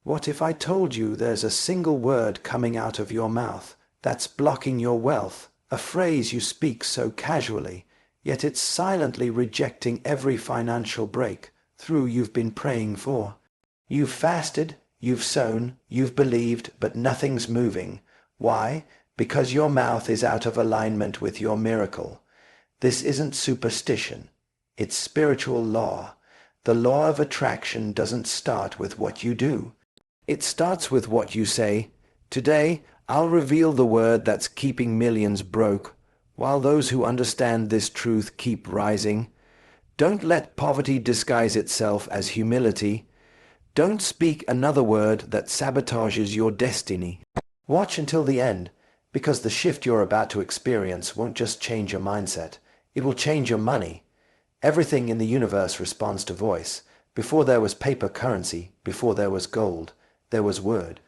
What if I told you there's a single word coming out of your mouth that's blocking your wealth, a phrase you speak so casually, yet it's silently rejecting every financial breakthrough you've been praying for? You've fasted, you've sown, you've believed, but nothing's moving. Why? Because your mouth is out of alignment with your miracle. This isn't superstition. It's spiritual law. The law of attraction doesn't start with what you do. It starts with what you say. Today, I'll reveal the word that's keeping millions broke, while those who understand this truth keep rising. Don't let poverty disguise itself as humility. Don't speak another word that sabotages your destiny. Watch until the end, because the shift you're about to experience won't just change your mindset. It will change your money. Everything in the universe responds to voice. Before there was paper currency, before there was gold, there was word.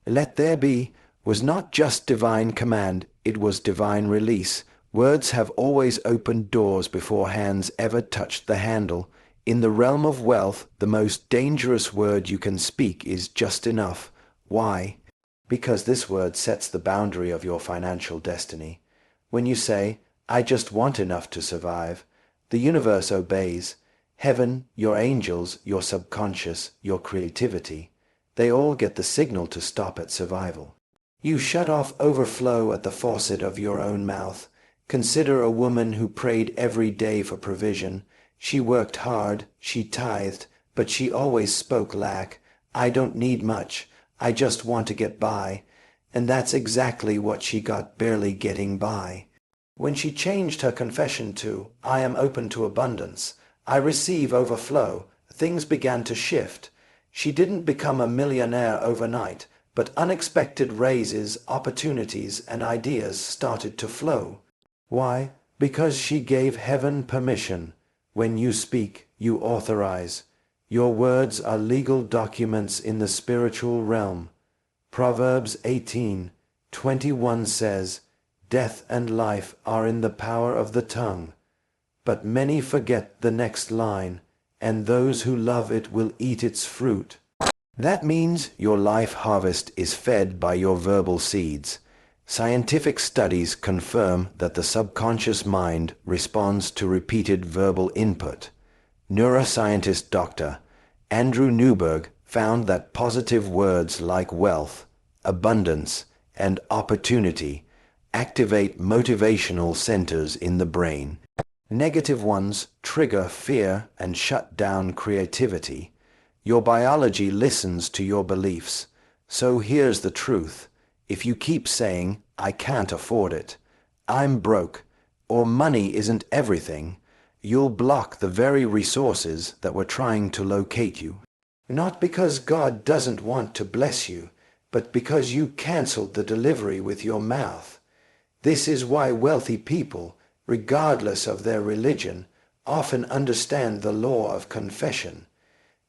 Let there be was not just divine command, it was divine release. Words have always opened doors before hands ever touched the handle. In the realm of wealth, the most dangerous word you can speak is just enough. Why? Because this word sets the boundary of your financial destiny. When you say, I just want enough to survive, the universe obeys. Heaven, your angels, your subconscious, your creativity, they all get the signal to stop at survival. You shut off overflow at the faucet of your own mouth. Consider a woman who prayed every day for provision. She worked hard, she tithed, but she always spoke lack. I don't need much, I just want to get by. And that's exactly what she got, barely getting by. When she changed her confession to, I am open to abundance, I receive overflow, things began to shift. She didn't become a millionaire overnight, but unexpected raises, opportunities, and ideas started to flow. Why? Because she gave heaven permission. When you speak, you authorize. Your words are legal documents in the spiritual realm. Proverbs 18:21 says, Death and life are in the power of the tongue. But many forget the next line, and those who love it will eat its fruit. That means your life harvest is fed by your verbal seeds. Scientific studies confirm that the subconscious mind responds to repeated verbal input. Neuroscientist Dr. Andrew Newberg found that positive words like wealth, abundance, and opportunity activate motivational centers in the brain. Negative ones trigger fear and shut down creativity. Your biology listens to your beliefs. So here's the truth. If you keep saying, I can't afford it, I'm broke, or money isn't everything, you'll block the very resources that were trying to locate you. Not because God doesn't want to bless you, but because you canceled the delivery with your mouth. This is why wealthy people, regardless of their religion, often understand the law of confession.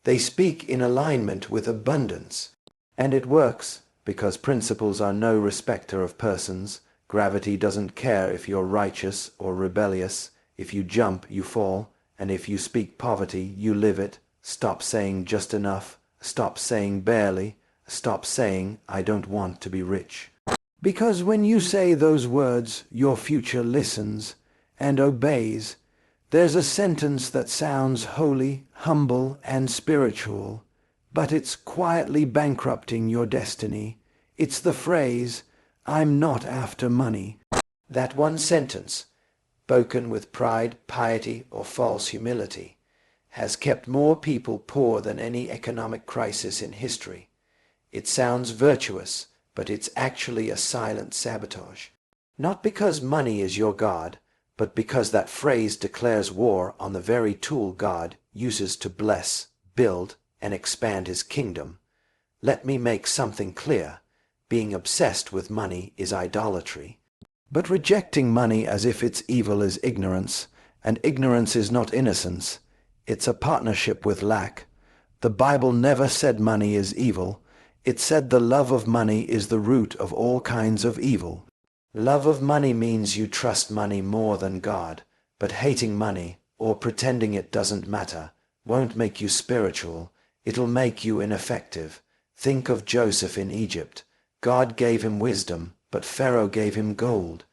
They speak in alignment with abundance. And it works, because principles are no respecter of persons. Gravity doesn't care if you're righteous or rebellious. If you jump, you fall. And if you speak poverty, you live it. Stop saying just enough. Stop saying barely. Stop saying, I don't want to be rich. Because when you say those words, your future listens and obeys. There's a sentence that sounds holy, humble, and spiritual, but it's quietly bankrupting your destiny. It's the phrase, I'm not after money. That one sentence, spoken with pride, piety, or false humility, has kept more people poor than any economic crisis in history. It sounds virtuous, but it's actually a silent sabotage. Not because money is your God, but because that phrase declares war on the very tool God uses to bless, build, and expand his kingdom. Let me make something clear. Being obsessed with money is idolatry. But rejecting money as if it's evil is ignorance, and ignorance is not innocence. It's a partnership with lack. The Bible never said money is evil. It said the love of money is the root of all kinds of evil. Love of money means you trust money more than God, but hating money, or pretending it doesn't matter, won't make you spiritual. It'll make you ineffective. Think of Joseph in Egypt. God gave him wisdom, but Pharaoh gave him gold.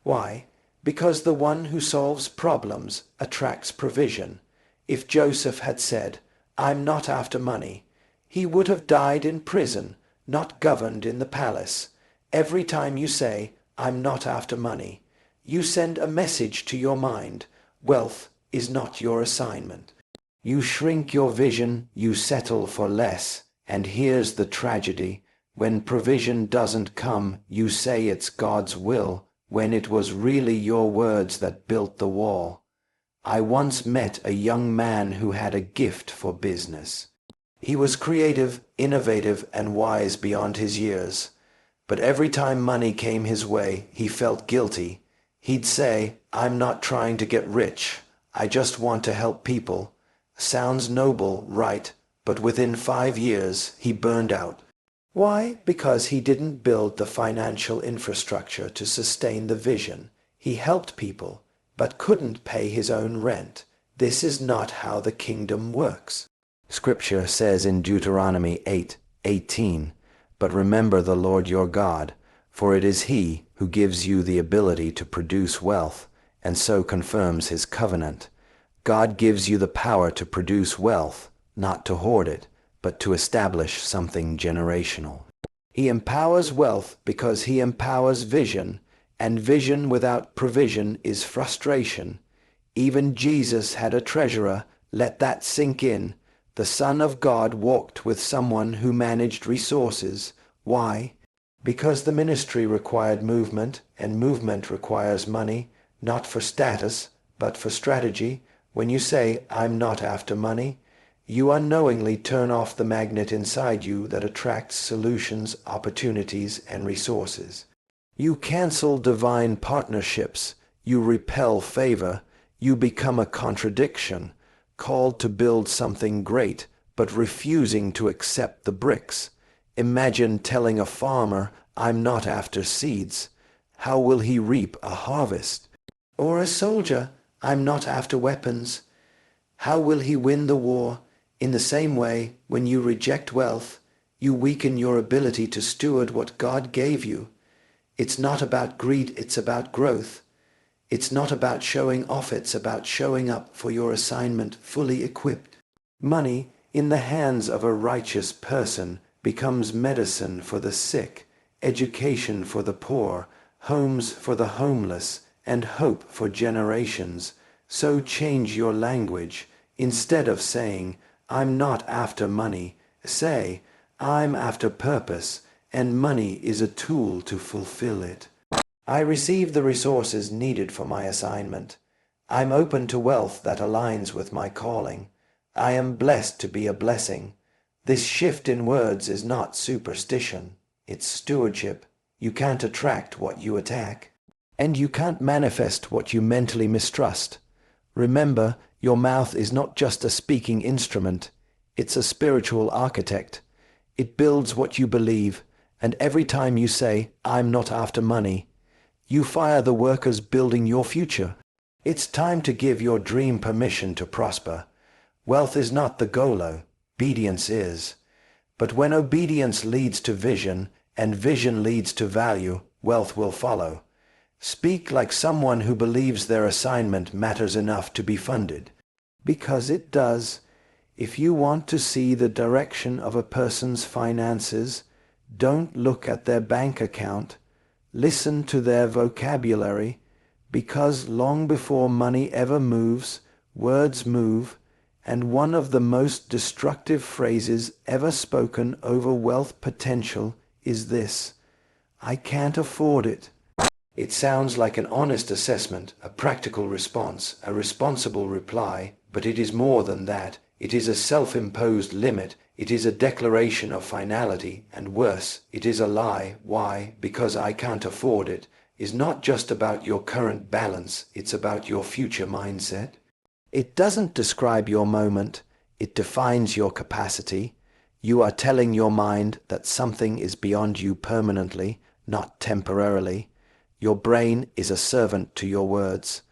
Why? Because the one who solves problems attracts provision. If Joseph had said, "I'm not after money," he would have died in prison, not governed in the palace. Every time you say, "I'm not after money," you send a message to your mind. Wealth is not your assignment. You shrink your vision, you settle for less. And here's the tragedy. When provision doesn't come, you say it's God's will, when it was really your words that built the wall. I once met a young man who had a gift for business. He was creative, innovative, and wise beyond his years. But every time money came his way, he felt guilty. He'd say, "I'm not trying to get rich. I just want to help people." Sounds noble, right? But within 5 years, he burned out. Why? Because he didn't build the financial infrastructure to sustain the vision. He helped people, but couldn't pay his own rent. This is not how the kingdom works. Scripture says in Deuteronomy 8:18, "But remember the Lord your God, for it is He who gives you the ability to produce wealth, and so confirms His covenant." God gives you the power to produce wealth, not to hoard it, but to establish something generational. He empowers wealth because He empowers vision, and vision without provision is frustration. Even Jesus had a treasurer. Let that sink in. The Son of God walked with someone who managed resources. Why? Because the ministry required movement, and movement requires money, not for status, but for strategy. When you say, "I'm not after money," you unknowingly turn off the magnet inside you that attracts solutions, opportunities, and resources. You cancel divine partnerships. You repel favor. You become a contradiction, called to build something great, but refusing to accept the bricks. Imagine telling a farmer, "I'm not after seeds." How will he reap a harvest? Or a soldier, "I'm not after weapons." How will he win the war? In the same way, when you reject wealth, you weaken your ability to steward what God gave you. It's not about greed, it's about growth. It's not about showing off, it's about showing up for your assignment fully equipped. Money, in the hands of a righteous person, becomes medicine for the sick, education for the poor, homes for the homeless, and hope for generations. So change your language. Instead of saying, "I'm not after money," say, "I'm after purpose, and money is a tool to fulfill it." I receive the resources needed for my assignment. I'm open to wealth that aligns with my calling. I am blessed to be a blessing. This shift in words is not superstition. It's stewardship. You can't attract what you attack. And you can't manifest what you mentally mistrust. Remember, your mouth is not just a speaking instrument. It's a spiritual architect. It builds what you believe, and every time you say, "I'm not after money," you fire the workers building your future. It's time to give your dream permission to prosper. Wealth is not the goal, obedience is. But when obedience leads to vision, and vision leads to value, wealth will follow. Speak like someone who believes their assignment matters enough to be funded. Because it does. If you want to see the direction of a person's finances, don't look at their bank account. Listen to their vocabulary, because long before money ever moves, words move, and one of the most destructive phrases ever spoken over wealth potential is this: "I can't afford it." It sounds like an honest assessment, a practical response, a responsible reply, but it is more than that. It is a self-imposed limit. It is a declaration of finality, and worse, it is a lie. Why? Because "I can't afford it" is not just about your current balance, it's about your future mindset. It doesn't describe your moment, it defines your capacity. You are telling your mind that something is beyond you permanently, not temporarily. Your brain is a servant to your words.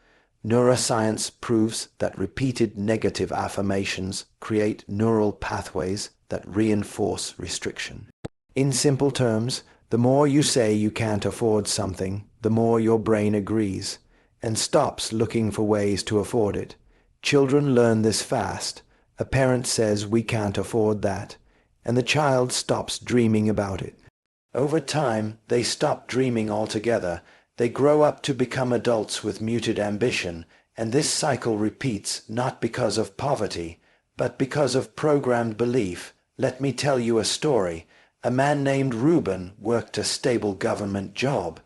Neuroscience proves that repeated negative affirmations create neural pathways that reinforce restriction. In simple terms, the more you say you can't afford something, the more your brain agrees and stops looking for ways to afford it. Children learn this fast. A parent says we can't afford that, and the child stops dreaming about it. Over time, they stop dreaming altogether. They grow up to become adults with muted ambition, and this cycle repeats not because of poverty, but because of programmed belief. Let me tell you a story. A man named Reuben worked a stable government job.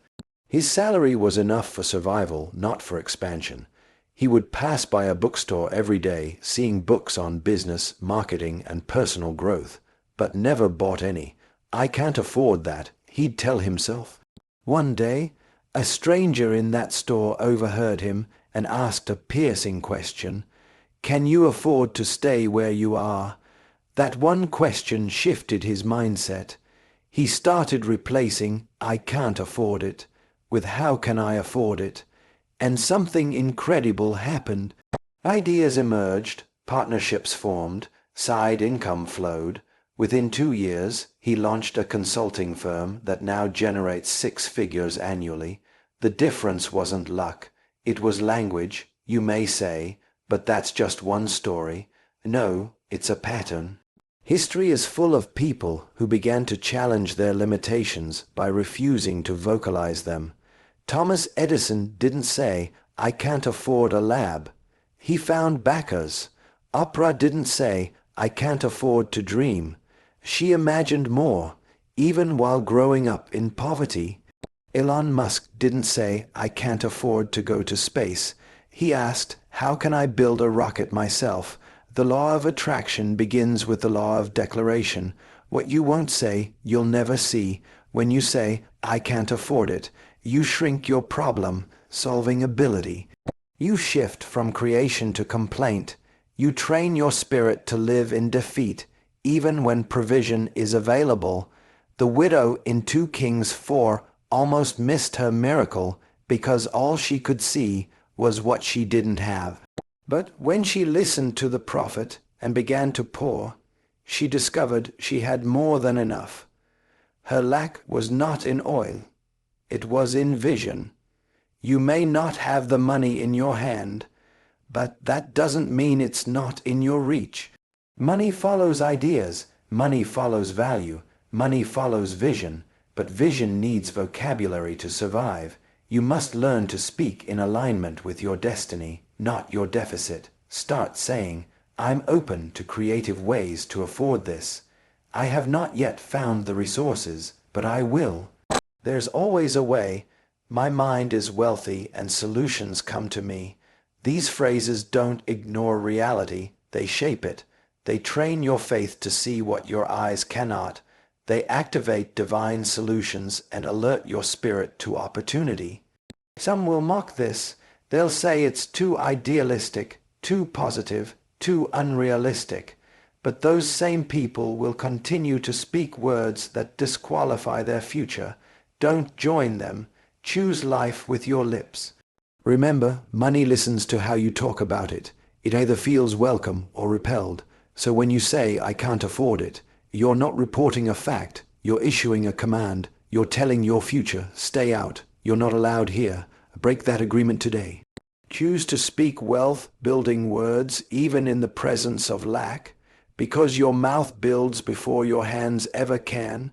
His salary was enough for survival, not for expansion. He would pass by a bookstore every day, seeing books on business, marketing, and personal growth, but never bought any. "I can't afford that," he'd tell himself. One day, a stranger in that store overheard him and asked a piercing question. "Can you afford to stay where you are?" That one question shifted his mindset. He started replacing "I can't afford it" with "How can I afford it?" And something incredible happened. Ideas emerged, partnerships formed, side income flowed. Within 2 years, he launched a consulting firm that now generates 6 figures annually. The difference wasn't luck. It was language. You may say, but that's just one story. No, it's a pattern. History is full of people who began to challenge their limitations by refusing to vocalize them. Thomas Edison didn't say, "I can't afford a lab." He found backers. Oprah didn't say, "I can't afford to dream." She imagined more, even while growing up in poverty. Elon Musk didn't say, "I can't afford to go to space." He asked, "How can I build a rocket myself?" The law of attraction begins with the law of declaration. What you won't say, you'll never see. When you say, "I can't afford it," you shrink your problem-solving ability. You shift from creation to complaint. You train your spirit to live in defeat, even when provision is available. The widow in 2 Kings 4 almost missed her miracle because all she could see was what she didn't have. But when she listened to the prophet and began to pour, she discovered she had more than enough. Her lack was not in oil. It was in vision. You may not have the money in your hand, but that doesn't mean it's not in your reach. Money follows ideas. Money follows value. Money follows vision. But vision needs vocabulary to survive. You must learn to speak in alignment with your destiny, not your deficit. Start saying, "I'm open to creative ways to afford this. I have not yet found the resources, but I will. There's always a way. My mind is wealthy and solutions come to me." These phrases don't ignore reality. They shape it. They train your faith to see what your eyes cannot. They activate divine solutions and alert your spirit to opportunity. Some will mock this. They'll say it's too idealistic, too positive, too unrealistic. But those same people will continue to speak words that disqualify their future. Don't join them. Choose life with your lips. Remember, money listens to how you talk about it. It either feels welcome or repelled. So when you say, "I can't afford it," you're not reporting a fact. You're issuing a command. You're telling your future, "Stay out. You're not allowed here." Break that agreement today. Choose to speak wealth-building words even in the presence of lack, because your mouth builds before your hands ever can.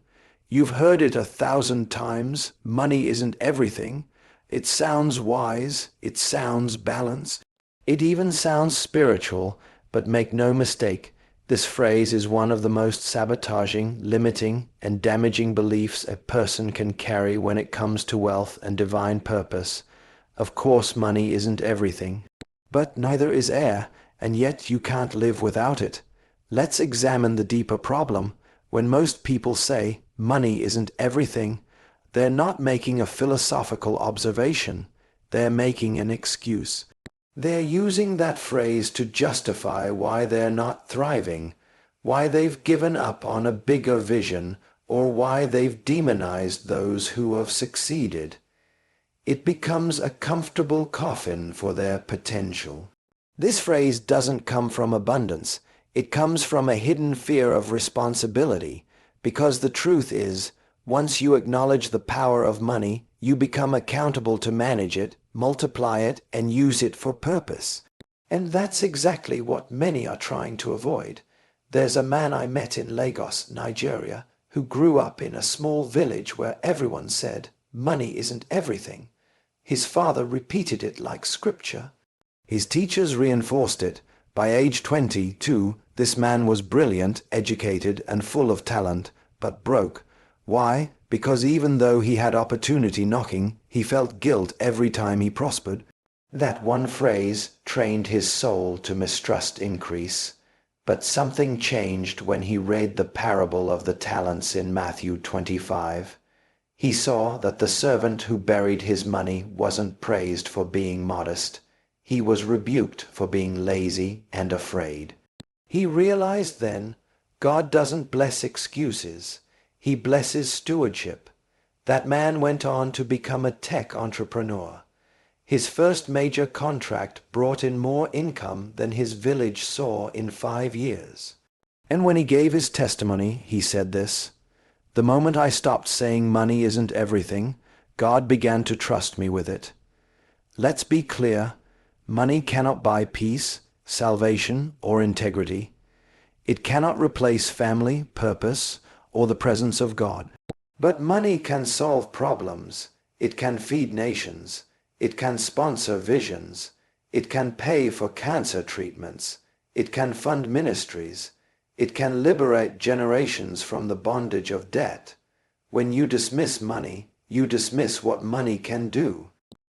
You've heard it 1,000 times. Money isn't everything. It sounds wise. It sounds balanced. It even sounds spiritual, but make no mistake, this phrase is one of the most sabotaging, limiting, and damaging beliefs a person can carry when it comes to wealth and divine purpose. Of course, money isn't everything, but neither is air, and yet you can't live without it. Let's examine the deeper problem. When most people say money isn't everything, they're not making a philosophical observation. They're making an excuse. They're using that phrase to justify why they're not thriving, why they've given up on a bigger vision, or why they've demonized those who have succeeded. It becomes a comfortable coffin for their potential. This phrase doesn't come from abundance. It comes from a hidden fear of responsibility, because the truth is, once you acknowledge the power of money, you become accountable to manage it, multiply it, and use it for purpose. And that's exactly what many are trying to avoid. There's a man I met in Lagos, Nigeria, who grew up in a small village where everyone said, "Money isn't everything." His father repeated it like scripture. His teachers reinforced it. By age 22, this man was brilliant, educated, and full of talent, but broke. Why? Because even though he had opportunity knocking, he felt guilt every time he prospered. That one phrase trained his soul to mistrust increase. But something changed when he read the parable of the talents in Matthew 25. He saw that the servant who buried his money wasn't praised for being modest. He was rebuked for being lazy and afraid. He realized then, God doesn't bless excuses. He blesses stewardship. That man went on to become a tech entrepreneur. His first major contract brought in more income than his village saw in 5 years. And when he gave his testimony, he said this: "The moment I stopped saying money isn't everything, God began to trust me with it." Let's be clear, money cannot buy peace, salvation, or integrity. It cannot replace family, purpose, or the presence of God. But money can solve problems. It can feed nations. It can sponsor visions. It can pay for cancer treatments. It can fund ministries. It can liberate generations from the bondage of debt. When you dismiss money, you dismiss what money can do.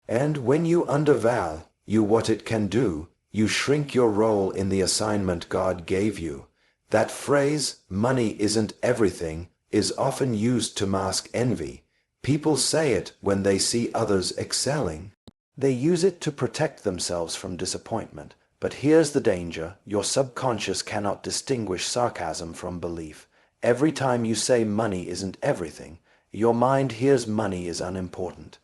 And when you undervalue what it can do, you shrink your role in the assignment God gave you. That phrase, "money isn't everything," is often used to mask envy. People say it when they see others excelling. They use it to protect themselves from disappointment. But here's the danger: your subconscious cannot distinguish sarcasm from belief. Every time you say money isn't everything, your mind hears money is unimportant.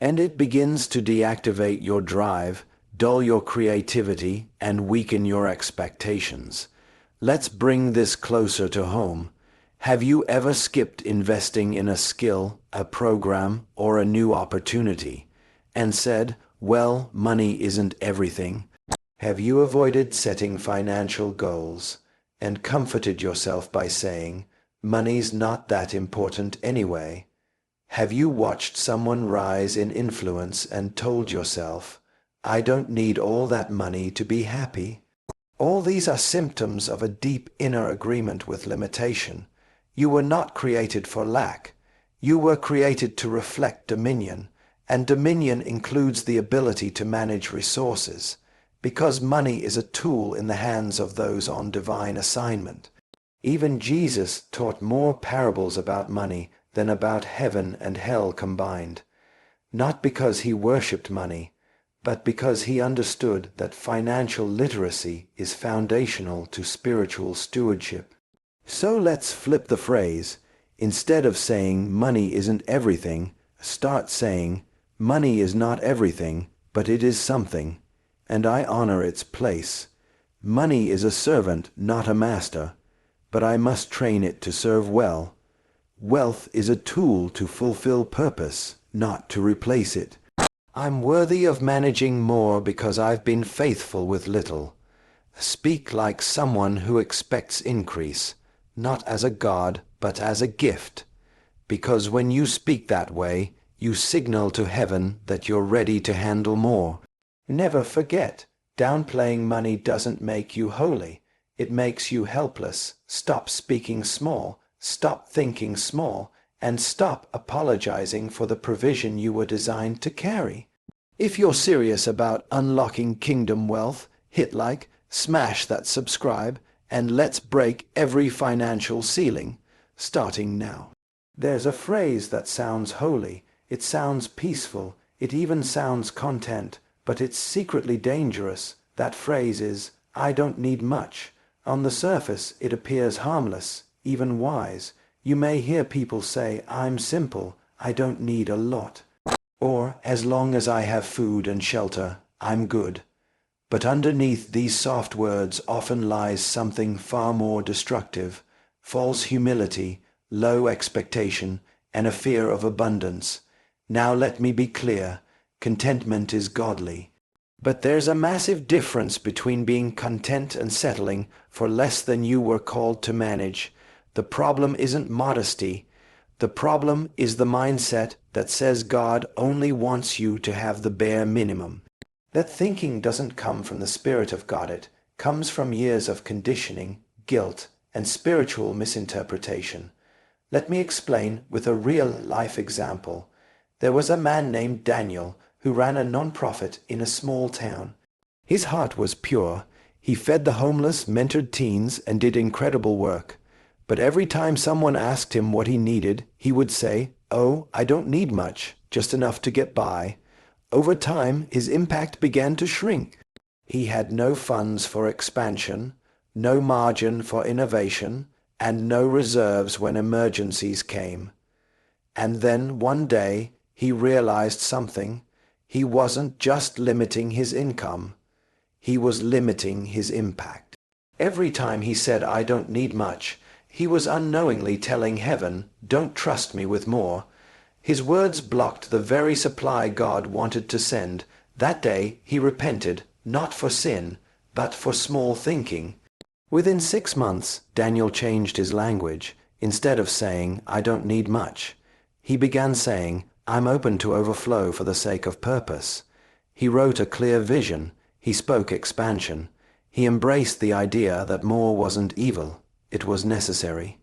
And it begins to deactivate your drive, dull your creativity, and weaken your expectations. Let's bring this closer to home. Have you ever skipped investing in a skill, a program, or a new opportunity, and said, "Well, money isn't everything"? Have you avoided setting financial goals and comforted yourself by saying, "Money's not that important anyway"? Have you watched someone rise in influence and told yourself, "I don't need all that money to be happy"? All these are symptoms of a deep inner agreement with limitation. You were not created for lack. You were created to reflect dominion, and dominion includes the ability to manage resources, because money is a tool in the hands of those on divine assignment. Even Jesus taught more parables about money than about heaven and hell combined, not because he worshipped money, but because he understood that financial literacy is foundational to spiritual stewardship. So let's flip the phrase. Instead of saying money isn't everything, start saying money is not everything, but it is something, and I honor its place. Money is a servant, not a master, but I must train it to serve well. Wealth is a tool to fulfill purpose, not to replace it. I'm worthy of managing more because I've been faithful with little. Speak like someone who expects increase, not as a god, but as a gift. Because when you speak that way, you signal to heaven that you're ready to handle more. Never forget, downplaying money doesn't make you holy. It makes you helpless. Stop speaking small, stop thinking small, and stop apologizing for the provision you were designed to carry. If you're serious about unlocking kingdom wealth, hit like, smash that subscribe, and let's break every financial ceiling, starting now. There's a phrase that sounds holy, it sounds peaceful, it even sounds content, but it's secretly dangerous. That phrase is, "I don't need much." On the surface, it appears harmless, even wise. You may hear people say, "I'm simple, I don't need a lot." Or, "As long as I have food and shelter, I'm good." But underneath these soft words often lies something far more destructive: false humility, low expectation, and a fear of abundance. Now let me be clear. Contentment is godly. But there's a massive difference between being content and settling for less than you were called to manage. The problem isn't modesty. The problem is the mindset that says God only wants you to have the bare minimum. That thinking doesn't come from the Spirit of God. It comes from years of conditioning, guilt, and spiritual misinterpretation. Let me explain with a real-life example. There was a man named Daniel who ran a non-profit in a small town. His heart was pure. He fed the homeless, mentored teens, and did incredible work. But every time someone asked him what he needed, he would say, "Oh, I don't need much, just enough to get by." Over time, his impact began to shrink. He had no funds for expansion, no margin for innovation, and no reserves when emergencies came. And then one day, he realized something. He wasn't just limiting his income. He was limiting his impact. Every time he said, "I don't need much," he was unknowingly telling heaven, "Don't trust me with more." His words blocked the very supply God wanted to send. That day he repented, not for sin, but for small thinking. Within 6 months, Daniel changed his language. Instead of saying, "I don't need much," he began saying, "I'm open to overflow for the sake of purpose." He wrote a clear vision. He spoke expansion. He embraced the idea that more wasn't evil. It was necessary.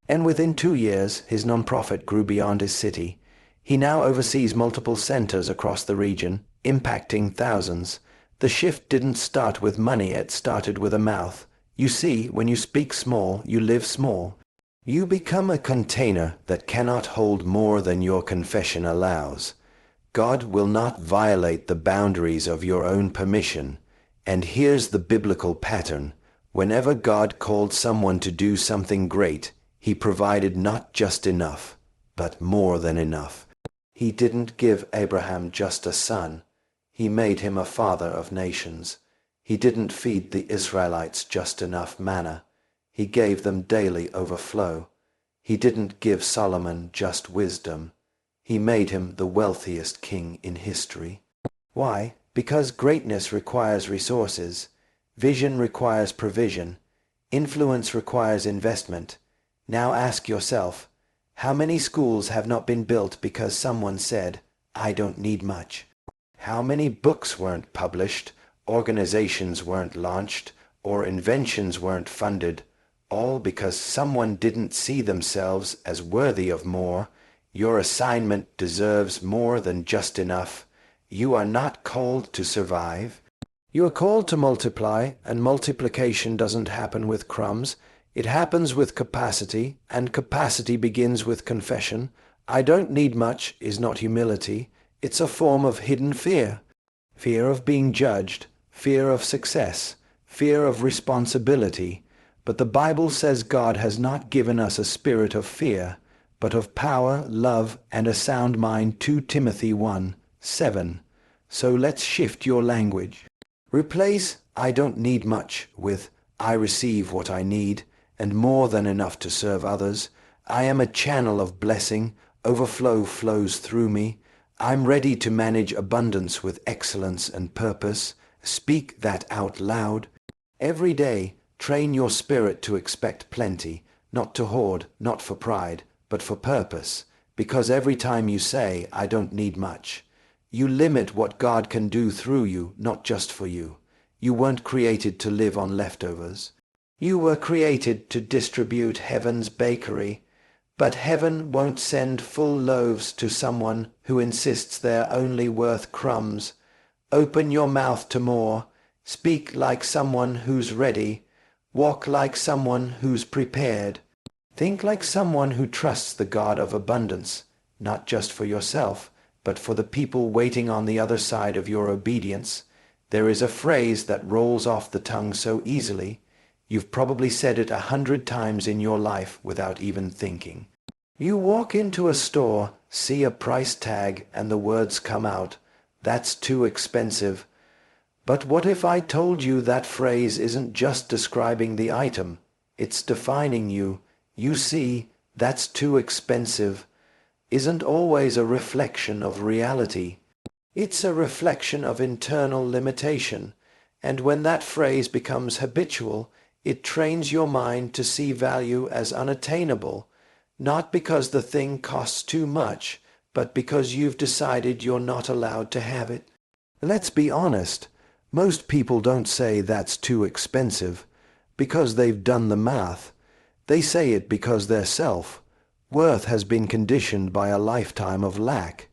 And within 2 years, his nonprofit grew beyond his city. He now oversees multiple centers across the region, impacting thousands. The shift didn't start with money, it started with a mouth. You see, when you speak small, you live small. You become a container that cannot hold more than your confession allows. God will not violate the boundaries of your own permission. And here's the biblical pattern. Whenever God called someone to do something great, he provided not just enough, but more than enough. He didn't give Abraham just a son. He made him a father of nations. He didn't feed the Israelites just enough manna. He gave them daily overflow. He didn't give Solomon just wisdom. He made him the wealthiest king in history. Why? Because greatness requires resources. Vision requires provision. Influence requires investment. Now ask yourself, how many schools have not been built because someone said, "I don't need much"? How many books weren't published, organizations weren't launched, or inventions weren't funded, all because someone didn't see themselves as worthy of more? Your assignment deserves more than just enough. You are not called to survive. You are called to multiply, and multiplication doesn't happen with crumbs. It happens with capacity, and capacity begins with confession. "I don't need much" is not humility. It's a form of hidden fear. Fear of being judged, fear of success, fear of responsibility. But the Bible says God has not given us a spirit of fear, but of power, love, and a sound mind. 2 Timothy 1:7. So let's shift your language. Replace "I don't need much" with "I receive what I need, and more than enough to serve others. I am a channel of blessing. Overflow flows through me. I'm ready to manage abundance with excellence and purpose." Speak that out loud. Every day, train your spirit to expect plenty, not to hoard, not for pride, but for purpose. Because every time you say, "I don't need much," you limit what God can do through you, not just for you. You weren't created to live on leftovers. You were created to distribute heaven's bakery. But heaven won't send full loaves to someone who insists they're only worth crumbs. Open your mouth to more. Speak like someone who's ready. Walk like someone who's prepared. Think like someone who trusts the God of abundance, not just for yourself, but for the people waiting on the other side of your obedience. There is a phrase that rolls off the tongue so easily. You've probably said it 100 times in your life without even thinking. You walk into a store, see a price tag, and the words come out, "That's too expensive." But what if I told you that phrase isn't just describing the item, it's defining you? You see, that's too expensive isn't always a reflection of reality. It's a reflection of internal limitation, and when that phrase becomes habitual, it trains your mind to see value as unattainable, not because the thing costs too much, but because you've decided you're not allowed to have it. Let's be honest, most people don't say that's too expensive because they've done the math. They say it because their self-worth has been conditioned by a lifetime of lack.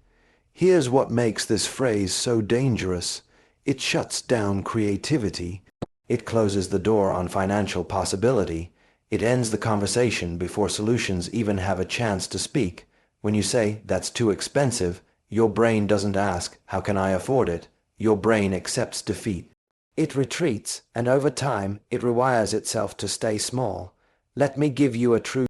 Here's what makes this phrase so dangerous. It shuts down creativity. It closes the door on financial possibility. It ends the conversation before solutions even have a chance to speak. When you say, that's too expensive, your brain doesn't ask, how can I afford it? Your brain accepts defeat. It retreats, and over time, it rewires itself to stay small. Let me give you a true